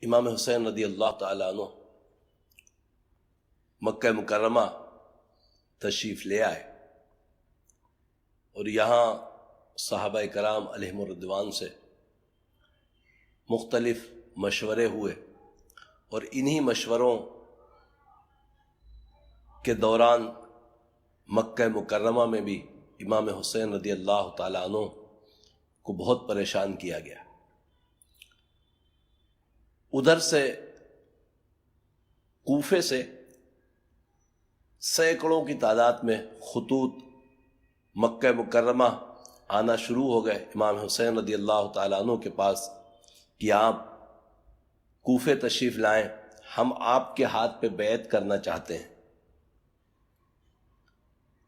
امام حسین رضی اللہ تعالیٰ عنہ مکہ مکرمہ تشریف لے آئے اور یہاں صحابہ کرام علیہم الرضوان سے مختلف مشورے ہوئے، اور انہی مشوروں کے دوران مکہ مکرمہ میں بھی امام حسین رضی اللہ تعالیٰ عنہ کو بہت پریشان کیا گیا۔ ادھر سے کوفے سے سینکڑوں کی تعداد میں خطوط مکہ مکرمہ آنا شروع ہو گئے امام حسین رضی اللہ تعالیٰ عنہ کے پاس کہ آپ کوفے تشریف لائیں، ہم آپ کے ہاتھ پہ بیعت کرنا چاہتے ہیں۔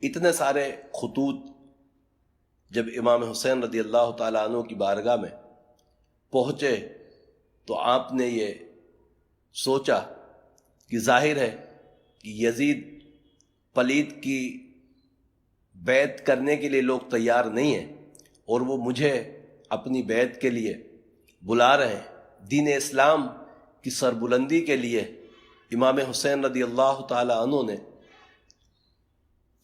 اتنے سارے خطوط جب امام حسین رضی اللہ تعالیٰ عنہ کی بارگاہ میں پہنچے تو آپ نے یہ سوچا کہ ظاہر ہے کہ یزید پلید کی بیعت کرنے کے لیے لوگ تیار نہیں ہیں، اور وہ مجھے اپنی بیعت کے لیے بلا رہے ہیں۔ دین اسلام کی سربلندی کے لیے امام حسین رضی اللہ تعالی عنہ نے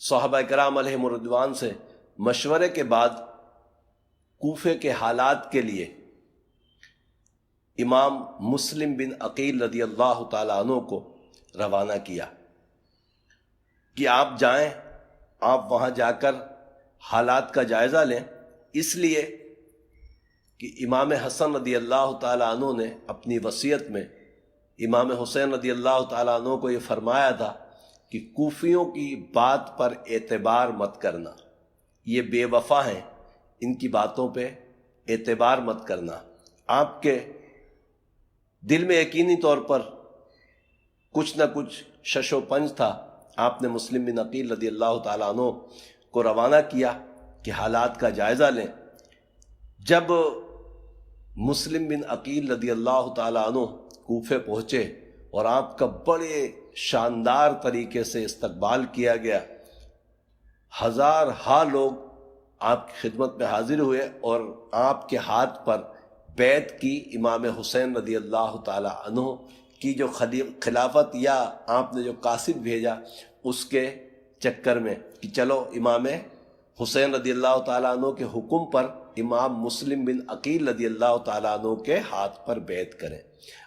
صحابہ کرام علیہم الرضوان سے مشورے کے بعد کوفے کے حالات کے لیے امام مسلم بن عقیل رضی اللہ تعالی عنہ کو روانہ کیا کہ آپ جائیں، آپ وہاں جا کر حالات کا جائزہ لیں، اس لیے کہ امام حسن رضی اللہ تعالی عنہ نے اپنی وصیت میں امام حسین رضی اللہ تعالی عنہ کو یہ فرمایا تھا کہ کوفیوں کی بات پر اعتبار مت کرنا، یہ بے وفا ہیں، ان کی باتوں پہ اعتبار مت کرنا۔ آپ کے دل میں یقینی طور پر کچھ نہ کچھ شش و پنج تھا۔ آپ نے مسلم بن عقیل رضی اللہ تعالیٰ عنہ کو روانہ کیا کہ حالات کا جائزہ لیں۔ جب مسلم بن عقیل رضی اللہ تعالیٰ عنہ کوفے پہنچے اور آپ کا بڑے شاندار طریقے سے استقبال کیا گیا، ہزار ہا لوگ آپ کی خدمت میں حاضر ہوئے اور آپ کے ہاتھ پر بیعت کی امام حسین رضی اللہ تعالی عنہ کی جو خلافت یا آپ نے جو قاصد بھیجا اس کے چکر میں کہ چلو امام حسین رضی اللہ تعالیٰ عنہ کے حکم پر امام مسلم بن عقیل رضی اللہ تعالیٰ عنہ کے ہاتھ پر بیعت کریں۔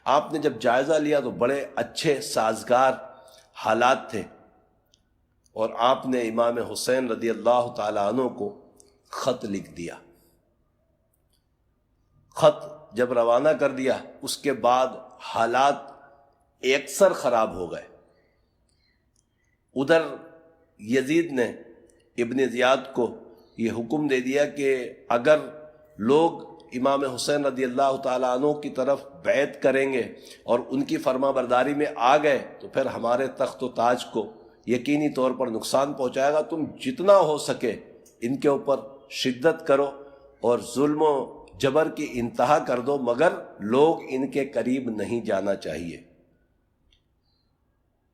آپ نے جب جائزہ لیا تو بڑے اچھے سازگار حالات تھے، اور آپ نے امام حسین رضی اللہ تعالیٰ عنہ کو خط لکھ دیا۔ خط جب روانہ کر دیا اس کے بعد حالات یکسر خراب ہو گئے۔ ادھر یزید نے ابن زیاد کو یہ حکم دے دیا کہ اگر لوگ امام حسین رضی اللہ تعالیٰ عنہ کی طرف بیعت کریں گے اور ان کی فرما برداری میں آ گئے تو پھر ہمارے تخت و تاج کو یقینی طور پر نقصان پہنچائے گا، تم جتنا ہو سکے ان کے اوپر شدت کرو اور ظلم و جبر کی انتہا کر دو، مگر لوگ ان کے قریب نہیں جانا چاہیے۔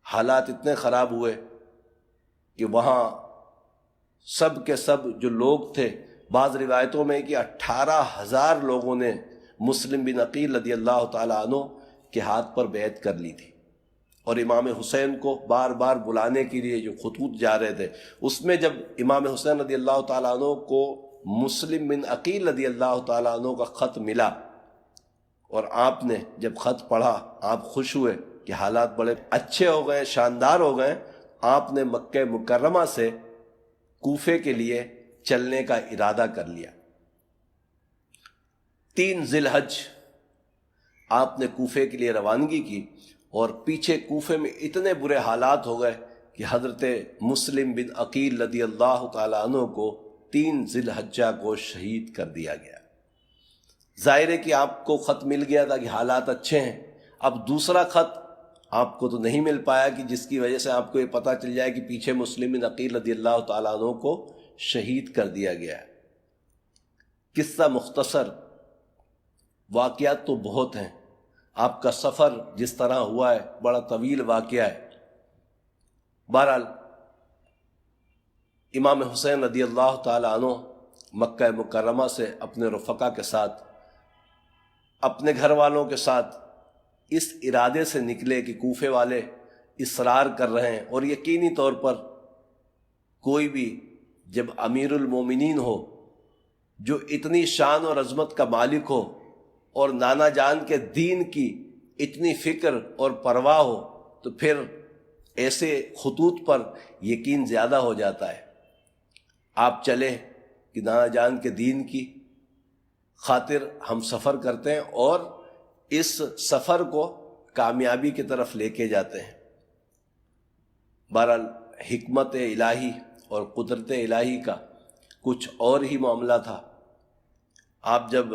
حالات اتنے خراب ہوئے کہ وہاں سب کے سب جو لوگ تھے، بعض روایتوں میں کہ 18,000 لوگوں نے مسلم بن عقیل رضی اللہ تعالیٰ عنہ کے ہاتھ پر بیعت کر لی تھی، اور امام حسین کو بار بار بلانے کے لیے جو خطوط جا رہے تھے اس میں جب امام حسین رضی اللہ تعالیٰ عنہ کو مسلم بن عقیل رضی اللہ تعالیٰ عنہ کا خط ملا اور آپ نے جب خط پڑھا آپ خوش ہوئے کہ حالات بڑے اچھے ہو گئے، شاندار ہو گئے۔ آپ نے مکہ مکرمہ سے کوفے کے لیے چلنے کا ارادہ کر لیا۔ 3 ذی الحج آپ نے کوفے کے لیے روانگی کی، اور پیچھے کوفے میں اتنے برے حالات ہو گئے کہ حضرت مسلم بن عقیل رضی اللہ تعالیٰ عنہ کو 3 ذی الحجہ کو شہید کر دیا گیا۔ ظاہر ہے کہ آپ کو خط مل گیا تھا کہ حالات اچھے ہیں، اب دوسرا خط آپ کو تو نہیں مل پایا کہ جس کی وجہ سے آپ کو یہ پتہ چل جائے کہ پیچھے مسلم بن عقیل رضی اللہ تعالیٰ عنہ کو شہید کر دیا گیا ہے۔ قصہ مختصر، واقعات تو بہت ہیں، آپ کا سفر جس طرح ہوا ہے بڑا طویل واقعہ ہے۔ بہرحال امام حسین رضی اللہ تعالی عنہ مکہ مکرمہ سے اپنے رفقا کے ساتھ، اپنے گھر والوں کے ساتھ اس ارادے سے نکلے کہ کوفے والے اصرار کر رہے ہیں، اور یقینی طور پر کوئی بھی جب امیر المومنین ہو، جو اتنی شان اور عظمت کا مالک ہو، اور نانا جان کے دین کی اتنی فکر اور پرواہ ہو، تو پھر ایسے خطوط پر یقین زیادہ ہو جاتا ہے۔ آپ چلے کہ نانا جان کے دین کی خاطر ہم سفر کرتے ہیں اور اس سفر کو کامیابی کی طرف لے کے جاتے ہیں۔ بہرحال حکمت الہی اور قدرت الہی کا کچھ اور ہی معاملہ تھا۔ آپ جب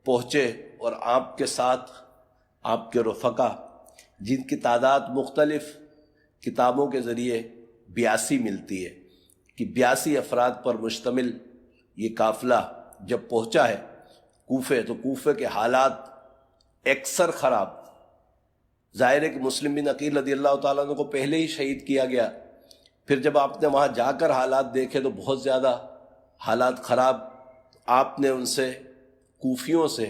پہنچے اور آپ کے ساتھ آپ کے رفقا، جن کی تعداد مختلف کتابوں کے ذریعے 82 ملتی ہے کہ 82 افراد پر مشتمل یہ قافلہ جب پہنچا ہے کوفے، تو کوفے کے حالات اکثر خراب۔ ظاہر ہے کہ مسلم بن عقیل رضی اللہ تعالیٰ عنہ کو پہلے ہی شہید کیا گیا، پھر جب آپ نے وہاں جا کر حالات دیکھے تو بہت زیادہ حالات خراب۔ آپ نے ان سے، کوفیوں سے،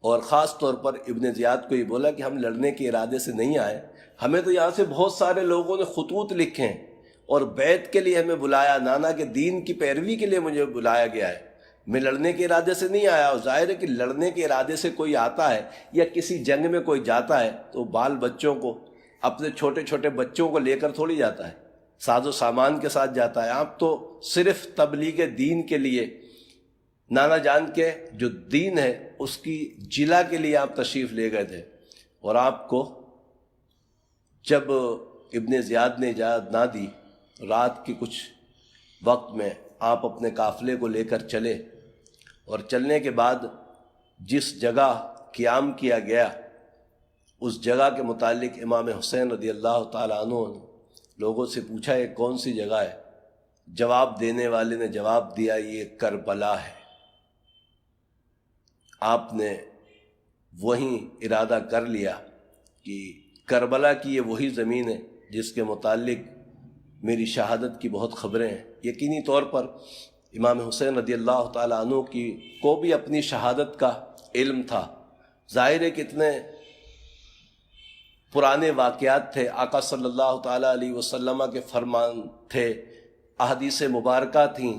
اور خاص طور پر ابن زیاد کو یہ بولا کہ ہم لڑنے کے ارادے سے نہیں آئے، ہمیں تو یہاں سے بہت سارے لوگوں نے خطوط لکھے ہیں اور بیعت کے لیے ہمیں بلایا، نانا کے دین کی پیروی کے لیے مجھے بلایا گیا ہے، میں لڑنے کے ارادے سے نہیں آیا۔ اور ظاہر ہے کہ لڑنے کے ارادے سے کوئی آتا ہے یا کسی جنگ میں کوئی جاتا ہے تو بال بچوں کو، اپنے چھوٹے چھوٹے بچوں کو لے کر تھوڑی جاتا ہے، ساز و سامان کے ساتھ جاتا ہے۔ آپ تو صرف تبلیغ دین کے لیے، نانا جان کے جو دین ہے اس کی جلا کے لیے آپ تشریف لے گئے تھے، اور آپ کو جب ابن زیاد نے اجازت نہ دی، رات کے کچھ وقت میں آپ اپنے قافلے کو لے کر چلے، اور چلنے کے بعد جس جگہ قیام کیا گیا اس جگہ کے متعلق امام حسین رضی اللہ تعالیٰ عنہ نے لوگوں سے پوچھا یہ کون سی جگہ ہے؟ جواب دینے والے نے جواب دیا یہ کربلا ہے۔ آپ نے وہیں ارادہ کر لیا کہ کربلا کی یہ وہی زمین ہے جس کے متعلق میری شہادت کی بہت خبریں ہیں۔ یقینی طور پر امام حسین رضی اللہ تعالیٰ عنہ کو بھی اپنی شہادت کا علم تھا۔ ظاہر ہے کہ اتنے پرانے واقعات تھے، آقا صلی اللہ تعالیٰ علیہ وسلم کے فرمان تھے، احادیث مبارکہ تھیں،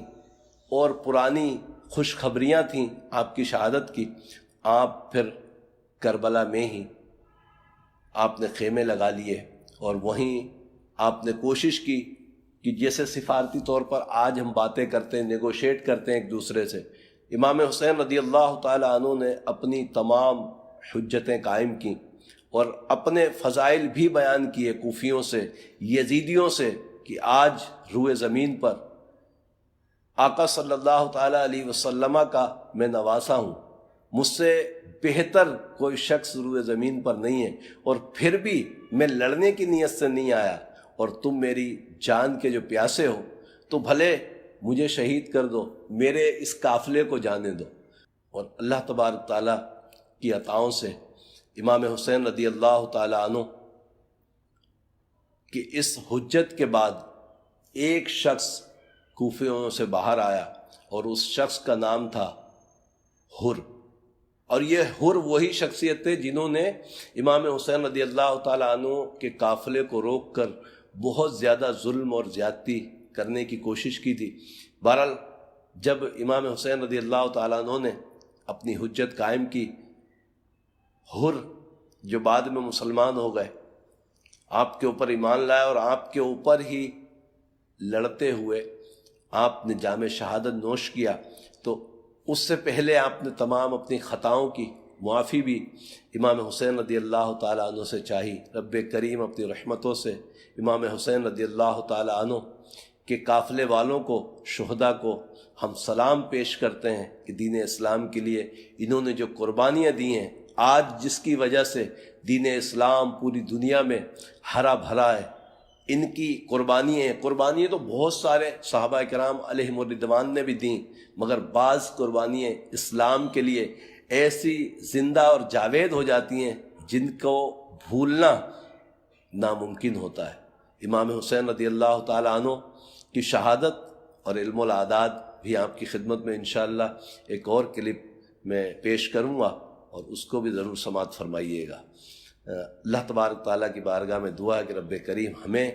اور پرانی خوشخبریاں تھیں آپ کی شہادت کی۔ آپ پھر کربلا میں ہی آپ نے خیمے لگا لیے، اور وہیں آپ نے کوشش کی کہ جیسے سفارتی طور پر آج ہم باتیں کرتے ہیں، نیگوشیٹ کرتے ہیں ایک دوسرے سے، امام حسین رضی اللہ تعالیٰ عنہ نے اپنی تمام حجتیں قائم کیں اور اپنے فضائل بھی بیان کیے کوفیوں سے، یزیدیوں سے، کہ آج روئے زمین پر آقا صلی اللہ تعالیٰ علیہ وسلم کا میں نواسا ہوں، مجھ سے بہتر کوئی شخص روئے زمین پر نہیں ہے، اور پھر بھی میں لڑنے کی نیت سے نہیں آیا، اور تم میری جان کے جو پیاسے ہو تو بھلے مجھے شہید کر دو، میرے اس قافلے کو جانے دو۔ اور اللہ تبارک تعالیٰ کی عطاؤں سے امام حسین رضی اللہ تعالیٰ عنہ کہ اس حجت کے بعد ایک شخص کوفیوں سے باہر آیا، اور اس شخص کا نام تھا حر۔ اور یہ حر وہی شخصیت تھے جنہوں نے امام حسین رضی اللہ تعالیٰ عنہ کے قافلے کو روک کر بہت زیادہ ظلم اور زیادتی کرنے کی کوشش کی تھی۔ بہرحال جب امام حسین رضی اللہ تعالیٰ عنہ نے اپنی حجت قائم کی، حر جو بعد میں مسلمان ہو گئے، آپ کے اوپر ایمان لائے، اور آپ کے اوپر ہی لڑتے ہوئے آپ نے جام شہادت نوش کیا، تو اس سے پہلے آپ نے تمام اپنی خطاؤں کی معافی بھی امام حسین رضی اللہ تعالیٰ عنہ سے چاہی۔ رب کریم اپنی رحمتوں سے امام حسین رضی اللہ تعالیٰ عنہ کے قافلے والوں کو، شہداء کو ہم سلام پیش کرتے ہیں کہ دین اسلام کے لیے انہوں نے جو قربانیاں دی ہیں، آج جس کی وجہ سے دین اسلام پوری دنیا میں ہرا بھرا ہے، ان کی قربانیاں تو بہت سارے صحابہ کرام علیہم الرضوان نے بھی دیں، مگر بعض قربانیاں اسلام کے لیے ایسی زندہ اور جاوید ہو جاتی ہیں جن کو بھولنا ناممکن ہوتا ہے۔ امام حسین رضی اللہ تعالیٰ عنہ کی شہادت اور علم الاعداد بھی آپ کی خدمت میں انشاءاللہ ایک اور کلپ میں پیش کروں گا۔ اور اس کو بھی ضرور سماعت فرمائیے گا۔ اللہ تبارک تعالیٰ کی بارگاہ میں دعا ہے کہ رب کریم ہمیں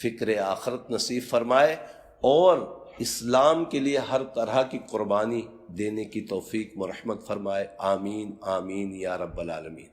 فکر آخرت نصیب فرمائے اور اسلام کے لیے ہر طرح کی قربانی دینے کی توفیق مرحمت فرمائے۔ آمین آمین یا رب العالمین۔